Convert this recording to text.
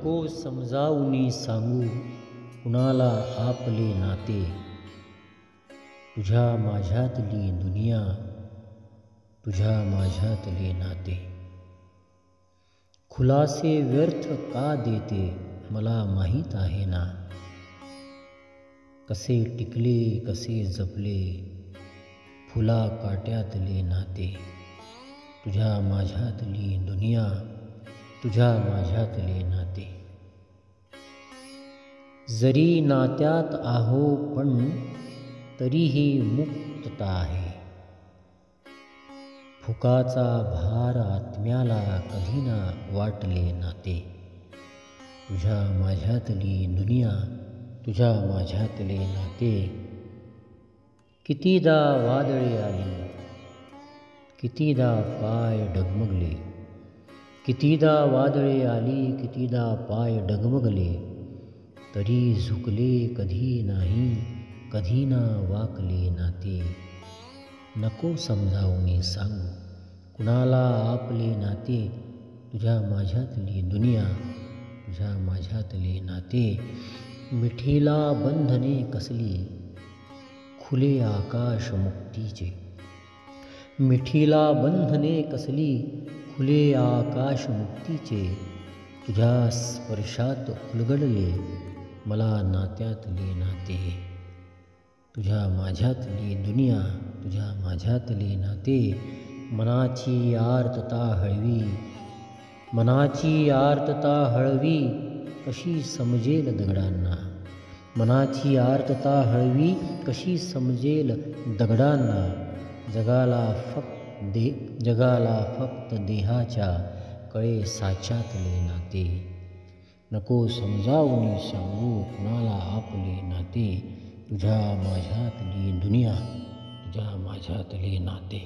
नको समजावूनी सांगू कुणाला आपले नाते, तुझ्या माझ्यातली दुनिया, तुझ्या माझ्यातले नाते. खुलासे व्यर्थ का देते मला माहीत आहे ना, कसे टिकले कसे जपले फुला काट्यातले नाते, तुझ्या माझ्यातली दुनिया, तुझ्या माझ्यातले नाते. जरी नात्यात आहो पण तरीही मुक्तता आहे, फुकाचा भार आत्म्याला कधी ना वाटले नाते, तुझ्या माझ्यातली दुनिया, तुझ्या माझ्यातले नाते. कितीदा वादळे आली, कितीदा पाय डगमगले, कितीदा वादळे आली, कितीदा पाय डगमगले, तरी झुकले कधी नाही, कधी ना वाकले नाते. नको समजावूनी सांगू कुणाला आपले नाते, तुझ्या माझ्यातली दुनिया, तुझ्या माझ्यातले नाते. मिठीला बंधने कसली खुले आकाश मुक्तीचे, मिठीला बंधने कसली खुले आकाश मुक्तीचे, तुझ्या स्पर्शात उलगडले मला नात्यातले नाते, तुझ्या माझ्यातली दुनिया, तुझ्या माझ्यातले नाते. मनाची आर्तता हळवी, मनाची आर्तता हळवी कशी समजेल दगडांना, मनाची आर्तता हळवी कशी समजेल दगडांना. जगाला फक्त देहाच्या कळे साच्यातले नाते. नको समजावूनी सांगू कुणाला आपले नाते, तुझ्या माझ्यातली दुनिया, तुझ्या माझ्यातले नाते.